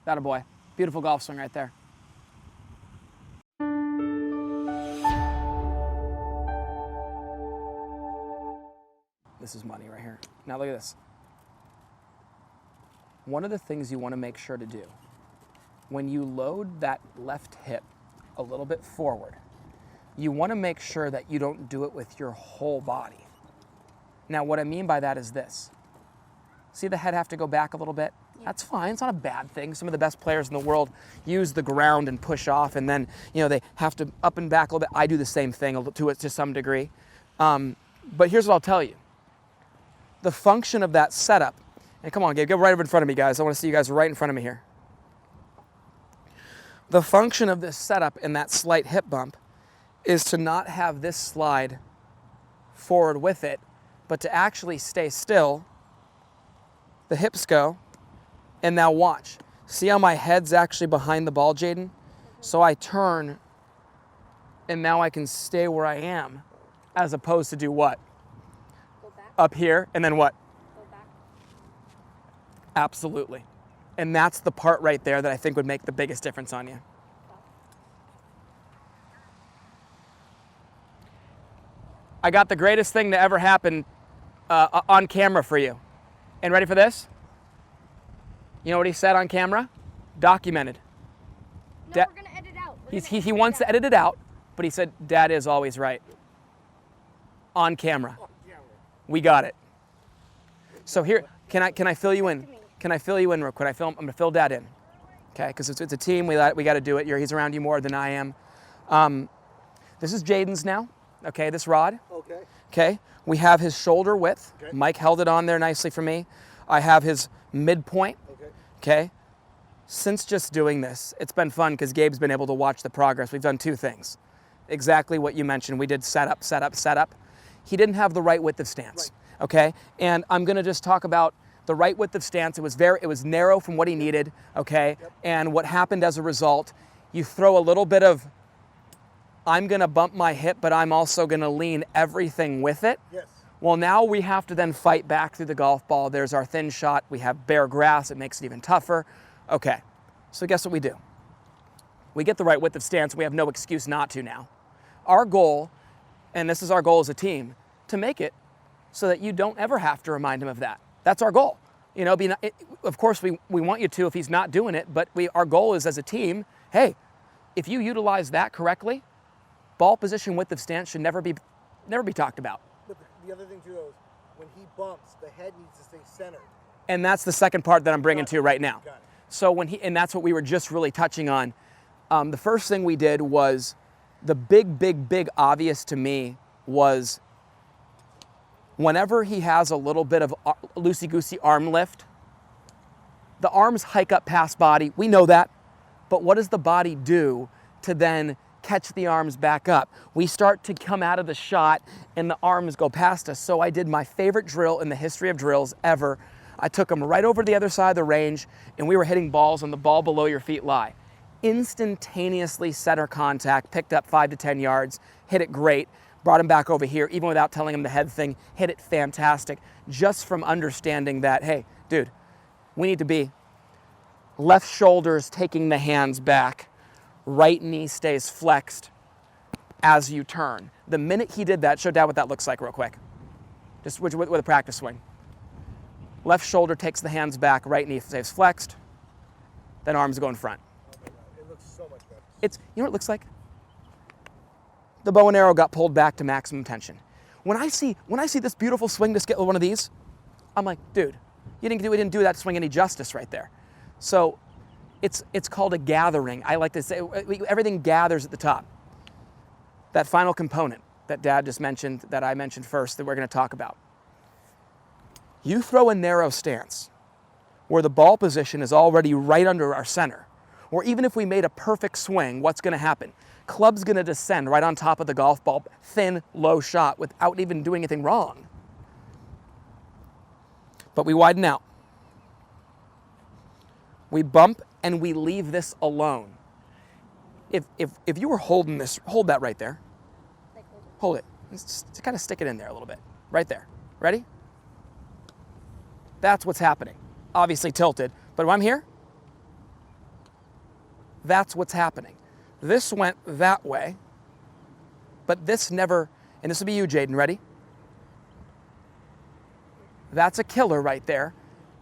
That a boy. Beautiful golf swing right there. This is money right here. Now look at this. One of the things you want to make sure to do when you load that left hip a little bit forward, you want to make sure that you don't do it with your whole body. Now what I mean by that is this. See the head have to go back a little bit? That's fine, it's not a bad thing. Some of the best players in the world use the ground and push off, and then they have to up and back a little bit. I do the same thing to some degree. But here's what I'll tell you. The function of that setup, and come on Gabe, get right over in front of me guys. I want to see you guys right in front of me here. The function of this setup and that slight hip bump is to not have this slide forward with it, but to actually stay still. The hips go, and now watch. See how my head's actually behind the ball, Jaden? So I turn, and now I can stay where I am, as opposed to do what? Go back. Up here, and then what? Go back. Absolutely. And that's the part right there that I think would make the biggest difference on you. I got the greatest thing to ever happen on camera for you. And ready for this? You know what he said on camera? Documented. No, we're going to edit out. He wants to edit it out, but he said, Dad is always right. On camera. We got it. So here, can I fill you in? Can I fill you in real quick? I'm going to fill Dad in. Okay, because it's a team. We got to do it. He's around you more than I am. This is Jaden's now. Okay, this rod. Okay. Okay, we have his shoulder width. Okay. Mike held it on there nicely for me. I have his midpoint. Okay. Okay. Since just doing this, it's been fun because Gabe's been able to watch the progress. We've done two things. Exactly what you mentioned. We did setup, setup, setup. He didn't have the right width of stance. Right. Okay, and I'm going to just talk about the right width of stance. It was narrow from what he needed. Okay, yep. And what happened as a result, you throw a little bit of, I'm going to bump my hip, but I'm also going to lean everything with it. Yes. Well, now we have to then fight back through the golf ball. There's our thin shot. We have bare grass. It makes it even tougher. Okay, so guess what we do? We get the right width of stance. We have no excuse not to now. Our goal, and this is our goal as a team, to make it so that you don't ever have to remind him of that. That's our goal. Of course, we want you to if he's not doing it, but our goal is as a team, hey, if you utilize that correctly, ball position width of stance should never be talked about. But the other thing too is when he bumps, the head needs to stay centered. And that's the second part that I'm bringing to right now. So and that's what we were just really touching on. The first thing we did was the big obvious to me was whenever he has a little bit of loosey-goosey arm lift, the arms hike up past body. We know that. But what does the body do to then catch the arms back up? We start to come out of the shot and the arms go past us. So I did my favorite drill in the history of drills ever. I took them right over to the other side of the range and we were hitting balls on the ball below your feet lie. Instantaneously center contact, picked up 5 to 10 yards, hit it great, brought him back over here, even without telling him the head thing, hit it fantastic, just from understanding that, hey, dude, we need to be left shoulders taking the hands back, right knee stays flexed as you turn. The minute he did that, show Dad what that looks like real quick. Just with a practice swing. Left shoulder takes the hands back, right knee stays flexed, then arms go in front. Oh my God, it looks so much better. You know what it looks like? The bow and arrow got pulled back to maximum tension. When I see this beautiful swing to get one of these, I'm like, dude, we didn't do that swing any justice right there. So it's called a gathering. I like to say everything gathers at the top. That final component that Dad just mentioned, that I mentioned first, that we're going to talk about. You throw a narrow stance where the ball position is already right under our center, or even if we made a perfect swing, what's going to happen? Club's going to descend right on top of the golf ball, thin, low shot without even doing anything wrong. But we widen out. We bump and we leave this alone. If you were holding this, hold that right there. Hold it. Just kind of stick it in there a little bit. Right there. Ready? That's what's happening. Obviously tilted, but when I'm here, That's what's happening. This went that way, but this never, and this will be you, Jaden, ready? That's a killer right there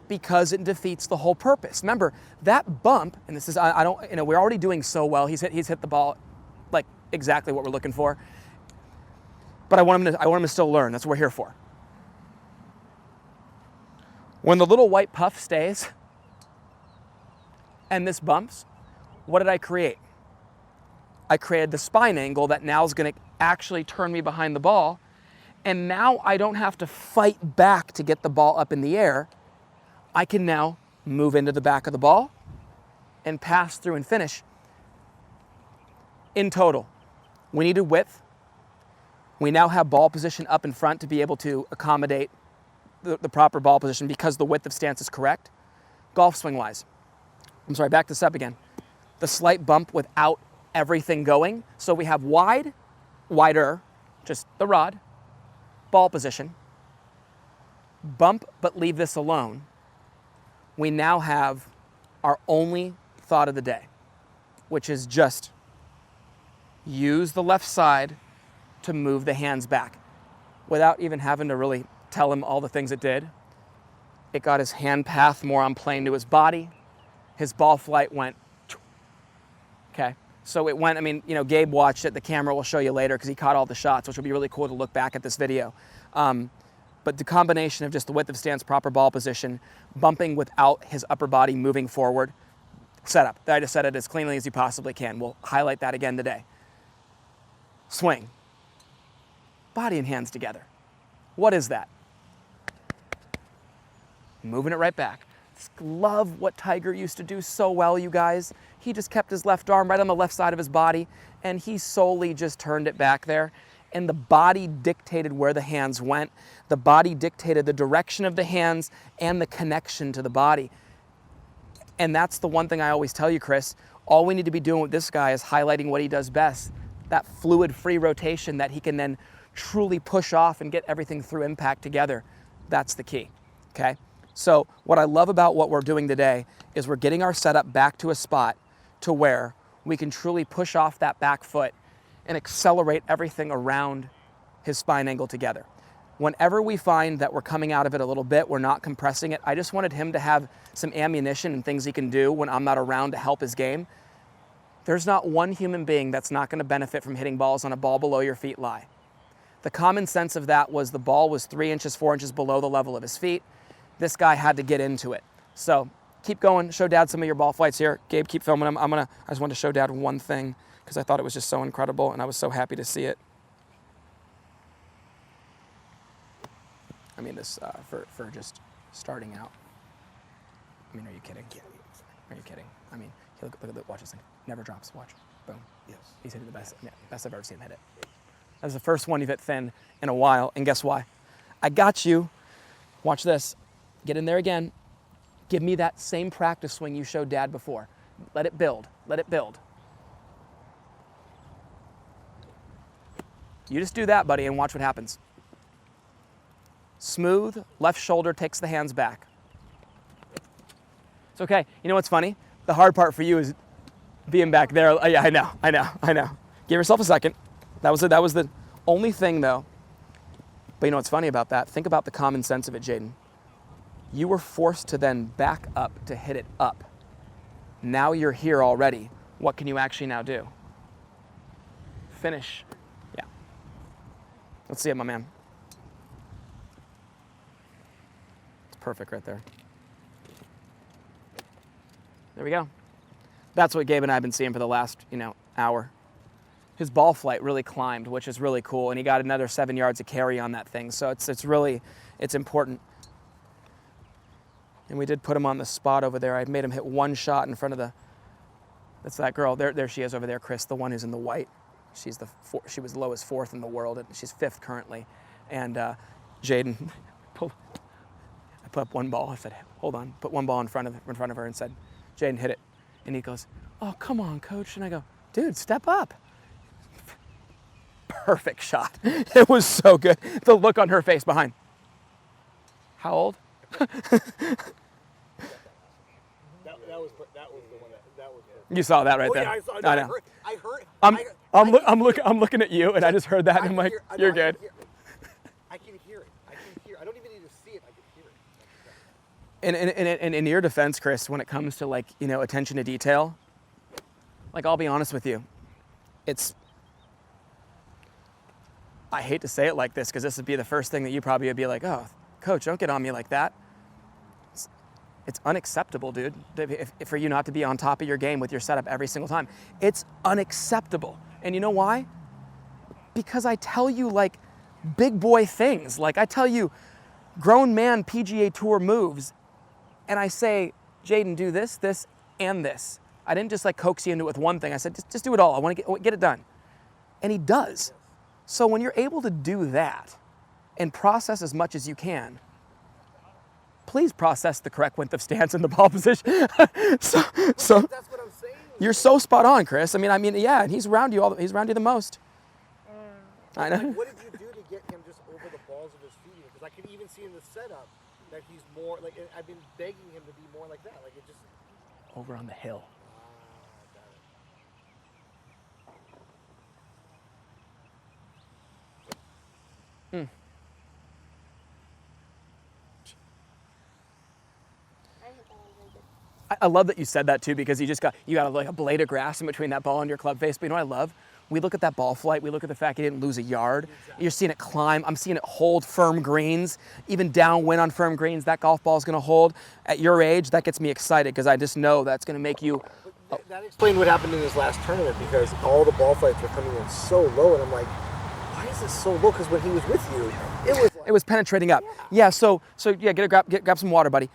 because it defeats the whole purpose. Remember, that bump, and this is, I don't, you know, we're already doing so well. He's hit the ball like exactly what we're looking for. But I want him to still learn. That's what we're here for. When the little white puff stays and this bumps, what did I create? I created the spine angle that now is going to actually turn me behind the ball. And now I don't have to fight back to get the ball up in the air. I can now move into the back of the ball and pass through and finish. In total, we needed width. We now have ball position up in front to be able to accommodate the proper ball position because the width of stance is correct. Golf swing wise, I'm sorry, back this up again. The slight bump without everything going. So we have wider, just the rod, ball position, bump but leave this alone. We now have our only thought of the day, which is just use the left side to move the hands back without even having to really tell him all the things it did. It got his hand path more on plane to his body. His ball flight went, okay. So it went, I mean, you know, Gabe watched it. The camera will show you later because he caught all the shots, which will be really cool to look back at this video. But the combination of just the width of stance, proper ball position, bumping without his upper body moving forward, setup. I just said it as cleanly as you possibly can. We'll highlight that again today. Swing. Body and hands together. What is that? Moving it right back. Love what Tiger used to do so well, you guys. He just kept his left arm right on the left side of his body, and he solely just turned it back there. And the body dictated where the hands went. The body dictated the direction of the hands and the connection to the body. And that's the one thing I always tell you, Chris. All we need to be doing with this guy is highlighting what he does best. That fluid free rotation that he can then truly push off and get everything through impact together. That's the key, okay? So what I love about what we're doing today is we're getting our setup back to a spot to where we can truly push off that back foot and accelerate everything around his spine angle together. Whenever we find that we're coming out of it a little bit, we're not compressing it, I just wanted him to have some ammunition and things he can do when I'm not around to help his game. There's not one human being that's not going to benefit from hitting balls on a ball below your feet lie. The common sense of that was the ball was 3 inches, 4 inches below the level of his feet. This guy had to get into it. So keep going, show Dad some of your ball flights here. Gabe, keep filming them. I just wanted to show Dad one thing because I thought it was just so incredible and I was so happy to see it. I mean, this for just starting out. I mean, are you kidding? Are you kidding? I mean, look at the watch this thing. Never drops. Watch. Boom. Yes. He's hitting the best. Yeah, best I've ever seen him hit it. That was the first one you've hit thin in a while. And guess why? I got you. Watch this. Get in there again. Give me that same practice swing you showed Dad before. Let it build. Let it build. You just do that, buddy, and watch what happens. Smooth, left shoulder takes the hands back. It's okay. You know what's funny? The hard part for you is being back there. Yeah, I know. Give yourself a second. That was the only thing, though. But you know what's funny about that? Think about the common sense of it, Jaden. You were forced to then back up to hit it up. Now you're here already. What can you actually now do? Finish. Yeah. Let's see it, my man. It's perfect right there. There we go. That's what Gabe and I have been seeing for the last, hour. His ball flight really climbed, which is really cool, and he got another 7 yards of carry on that thing. So it's important. And we did put him on the spot over there. I made him hit one shot in front of that's that girl. There she is over there, Chris, the one who's in the white. She was low as 4th in the world, and she's 5th currently. And Jaden, I put up one ball. I said, hold on. Put one ball in front of her and said, Jaden, hit it. And he goes, oh, come on, coach. And I go, dude, step up. Perfect shot. It was so good. The look on her face behind. How old? That was the one that was. You saw that right Oh there. yeah, I saw. No, I know. I heard. I'm looking at you, and I just heard that, and I'm like, you're good. I can hear it. I don't even need to see it. I can hear it. And in your defense, Chris, when it comes to like, you know, attention to detail, like I'll be honest with you, I hate to say it like this because this would be the first thing that you probably would be like, oh, coach, don't get on me like that. It's unacceptable, dude, for you not to be on top of your game with your setup every single time. It's unacceptable. And you know why? Because I tell you like big boy things. Like I tell you grown man PGA Tour moves, and I say, Jaden, do this, this, and this. I didn't just like coax you into it with one thing. I said, just do it all. I want to get it done. And he does. So when you're able to do that and process as much as you can, please process the correct width of stance and the ball position. so That's what I'm saying. you're so spot on, Chris. I mean, yeah, and he's around you he's around you the most. I know. Like, what did you do to get him just over the balls of his feet? Because I can even see in the setup that he's more like. I've been begging him to be more like that. Like it just. Over on the hill. I hit that one really good. I love that you said that too, because you got like a blade of grass in between that ball and your club face. But you know what I love? We look at that ball flight. We look at the fact he didn't lose a yard. You're seeing it climb. I'm seeing it hold firm greens, even downwind on firm greens. That golf ball is going to hold. At your age, that gets me excited because I just know that's going to make you. That explained what happened in his last tournament because all the ball flights were coming in so low, and I'm like, why is this so low? Because when he was with you, it was penetrating up. Yeah. So yeah, grab some water, buddy.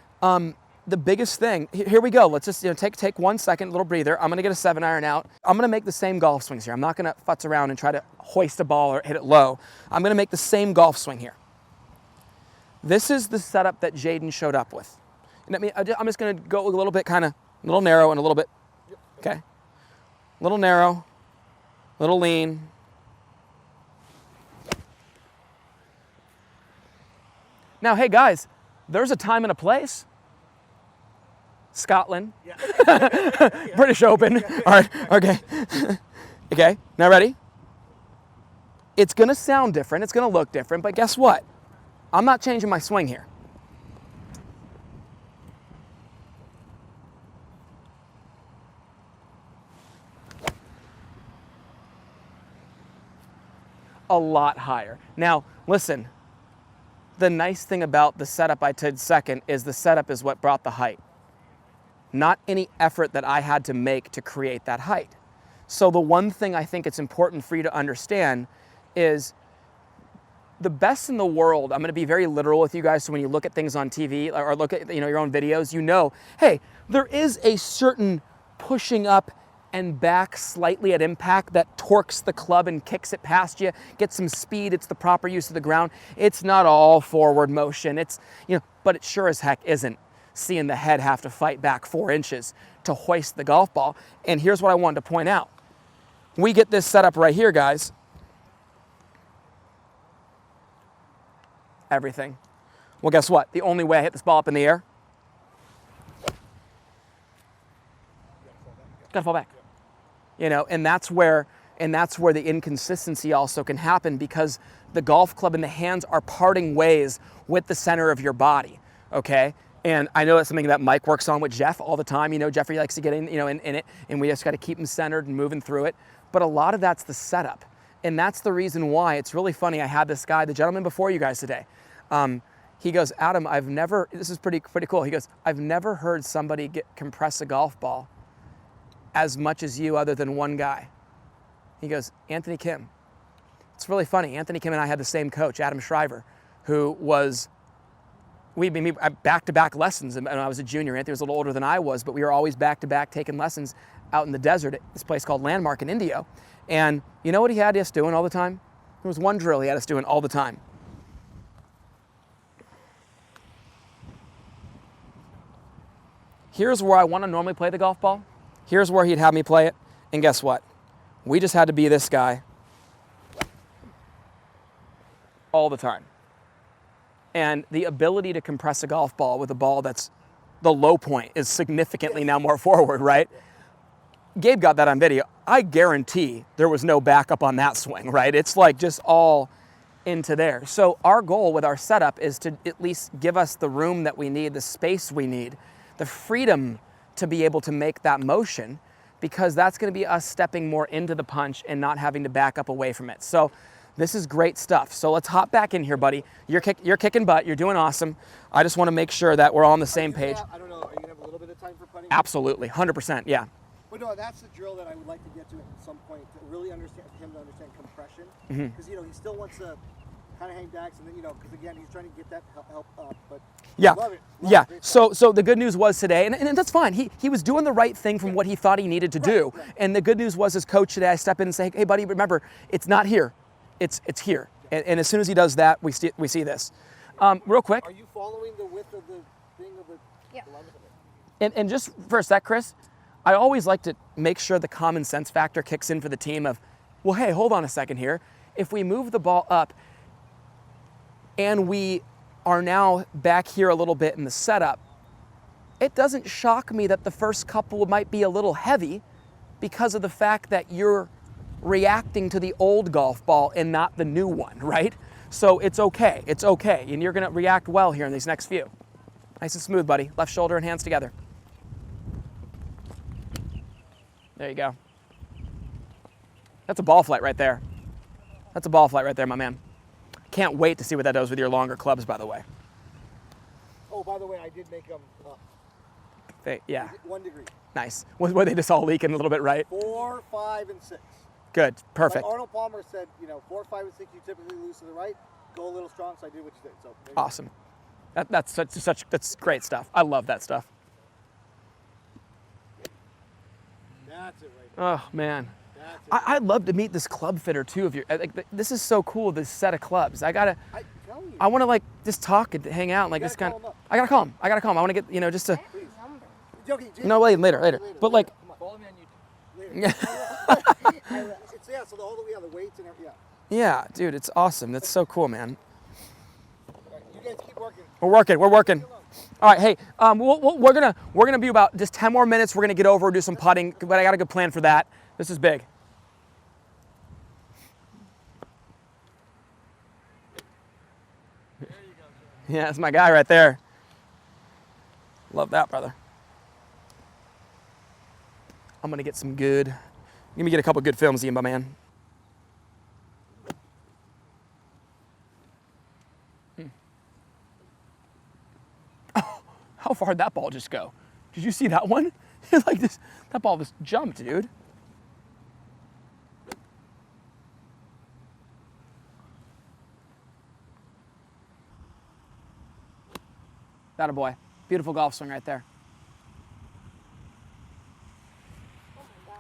The biggest thing, here we go. Let's just take 1 second, little breather. I'm gonna get a 7-iron out. I'm gonna make the same golf swings here. I'm not gonna futz around and try to hoist a ball or hit it low. I'm gonna make the same golf swing here. This is the setup that Jaden showed up with. And I'm just gonna go a little bit kind of, a little narrow and a little bit, okay? A little narrow, a little lean. Now, hey guys, there's a time and a place. Scotland, British Open. All right, okay. Okay, now ready? It's gonna sound different, it's gonna look different, but guess what? I'm not changing my swing here. A lot higher. Now, listen, the nice thing about the setup I did second is the setup is what brought the height. Not any effort that I had to make to create that height. So the one thing I think it's important for you to understand is the best in the world. I'm going to be very literal with you guys. So when you look at things on TV or look at your own videos, hey, there is a certain pushing up and back slightly at impact that torques the club and kicks it past you, gets some speed. It's the proper use of the ground. It's not all forward motion. But it sure as heck isn't seeing the head have to fight back 4 inches to hoist the golf ball. And here's what I wanted to point out. We get this set up right here, guys. Everything. Well, guess what? The only way I hit this ball up in the air, gotta fall back. And that's where the inconsistency also can happen, because the golf club and the hands are parting ways with the center of your body, okay? And I know that's something that Mike works on with Jeff all the time. Jeffrey likes to get in it, and we just got to keep him centered and moving through it. But a lot of that's the setup. And that's the reason why it's really funny. I had this guy, the gentleman before you guys today. He goes, Adam, this is pretty cool. He goes, I've never heard somebody compress a golf ball as much as you other than one guy. He goes, Anthony Kim. It's really funny. Anthony Kim and I had the same coach, Adam Shriver, who was, we back-to-back lessons. And I was a junior. Anthony was a little older than I was, but we were always back-to-back taking lessons out in the desert at this place called Landmark in Indio. And you know what he had us doing all the time? There was one drill he had us doing all the time. Here's where I want to normally play the golf ball. Here's where he'd have me play it. And guess what? We just had to be this guy all the time. And the ability to compress a golf ball with a ball that's the low point is significantly now more forward, right? Gabe got that on video. I guarantee there was no backup on that swing, right? It's like just all into there. So our goal with our setup is to at least give us the room that we need, the space we need, the freedom to be able to make that motion, because that's going to be us stepping more into the punch and not having to back up away from it. So this is great stuff. So let's hop back in here, buddy. You're kicking butt. You're doing awesome. I just want to make sure that we're all on the same page. I don't know. Are you going to have a little bit of time for putting? Absolutely. 100%. Yeah. But no, that's the drill that I would like to get to at some point, to really understand him to understand compression. Mm-hmm. Because, he still wants to kind of hang backs, and then, because again, he's trying to get that help up. But yeah, love it. yeah. Great So the good news was today, and that's fine. He was doing the right thing from what he thought he needed to do. Right. And the good news was, as coach today, I step in and say, hey, buddy, remember, it's not here, it's here. And as soon as he does that, we see this. Real quick. Are you following the width of the thing of the? Yeah. And just for a sec, Chris, I always like to make sure the common sense factor kicks in for the team of, well, hey, hold on a second here. If we move the ball up and we are now back here a little bit in the setup, it doesn't shock me that the first couple might be a little heavy because of the fact that you're reacting to the old golf ball and not the new one, right? So it's okay. It's okay. And you're going to react well here in these next few. Nice and smooth, buddy. Left shoulder and hands together. There you go. That's a ball flight right there. That's a ball flight right there, my man. Can't wait to see what that does with your longer clubs, by the way. Oh, by the way, I did make them up. Yeah. 1 degree. Nice. Were they just all leaking a little bit, right? 4, 5, and 6. Good. Perfect. Like Arnold Palmer said, 4, 5, and 6, you typically lose to the right. Go a little strong, so I did what you did. So awesome. That's great stuff. I love that stuff. That's it right there. Oh man. That's it. I'd love to meet this club fitter too of your. This is so cool. This set of clubs. I tell you. want to just talk and hang out like this kind of. I gotta call him. I want to get just to. Please. Okay, Jason, No, later. But like. Follow me on YouTube. Later. So the weights and everything. Yeah, dude, it's awesome. That's so cool, man. Right, you guys keep working. We're working. All right, hey, we're gonna be about just 10 more minutes. We're gonna get over, do some putting, but I got a good plan for that. This is big. There you go, yeah, that's my guy right there. Love that, brother. I'm gonna get some good. Let me get a couple good films, Ian, my man. How far did that ball just go? Did you see that one? Like this, that ball just jumped, dude. That a boy. Beautiful golf swing right there.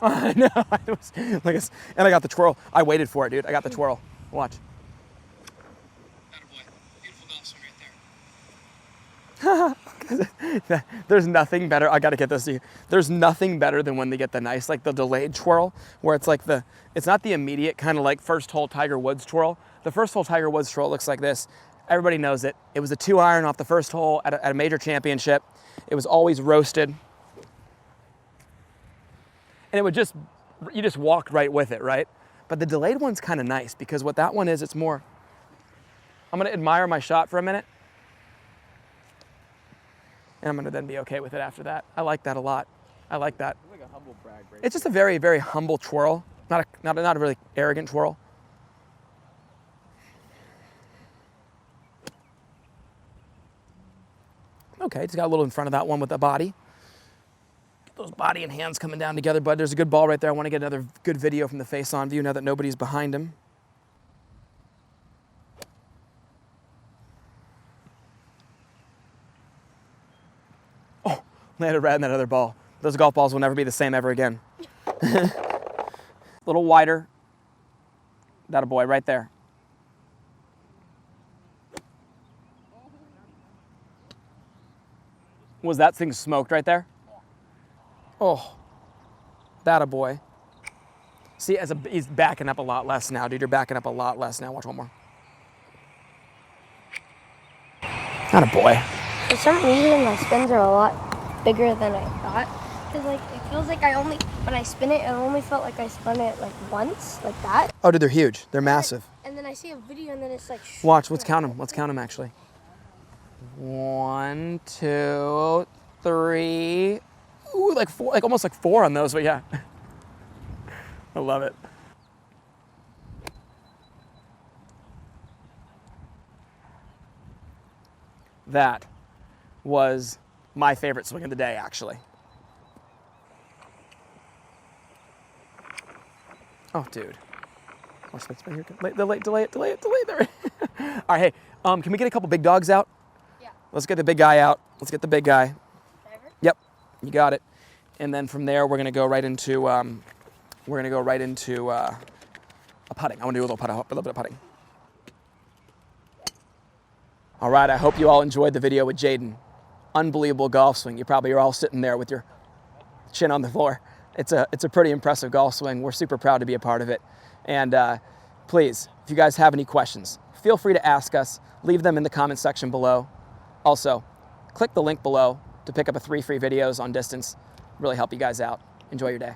I know. And I got the twirl. I waited for it, dude. I got the twirl. Watch. That a boy. Beautiful golf swing right there. There's nothing better. I gotta get this to you. There's nothing better than when they get the nice, like the delayed twirl, where it's like it's not the immediate kind of like first hole Tiger Woods twirl. The first hole Tiger Woods twirl looks like this. Everybody knows it. It was a 2-iron off the first hole at a major championship. It was always roasted. And you just walked right with it, right? But the delayed one's kind of nice because what that one is, it's more, I'm gonna admire my shot for a minute. And I'm gonna then be okay with it after that. I like that a lot. I like that. It's like a humble brag, right? It's just a very, very humble twirl. Not a really arrogant twirl. Okay, just got a little in front of that one with the body. Get those body and hands coming down together, bud. There's a good ball right there. I want to get another good video from the face-on view now that nobody's behind him. Oh, landed right in that other ball. Those golf balls will never be the same ever again. A little wider. That a boy right there. Was that thing smoked right there? Oh, that a boy. See, he's backing up a lot less now, dude. You're backing up a lot less now. Watch one more. Not a boy. For some reason, my spins are a lot bigger than I thought. Cause like it feels like when I spin it, it only felt like I spun it like once, like that. Oh, dude, they're huge. They're massive. And then I see a video, and then it's like. Watch. Let's count them. Let's count them actually. 1, 2, 3. Ooh, like 4, like almost like 4 on those. But yeah, I love it. That was my favorite swing of the day, actually. Oh, dude. More spin here. Delay it. There. All right, hey, can we get a couple big dogs out? Yeah. Let's get the big guy out. Let's get the big guy. Driver? Yep, you got it. And then from there, we're gonna go right into a putting. I want to do a little bit of putting. All right, I hope you all enjoyed the video with Jaden. Unbelievable golf swing. You probably are all sitting there with your chin on the floor. It's a pretty impressive golf swing. We're super proud to be a part of it. And please, if you guys have any questions, feel free to ask us. Leave them in the comment section below. Also, click the link below to pick up 3 free videos on distance. Really help you guys out. Enjoy your day.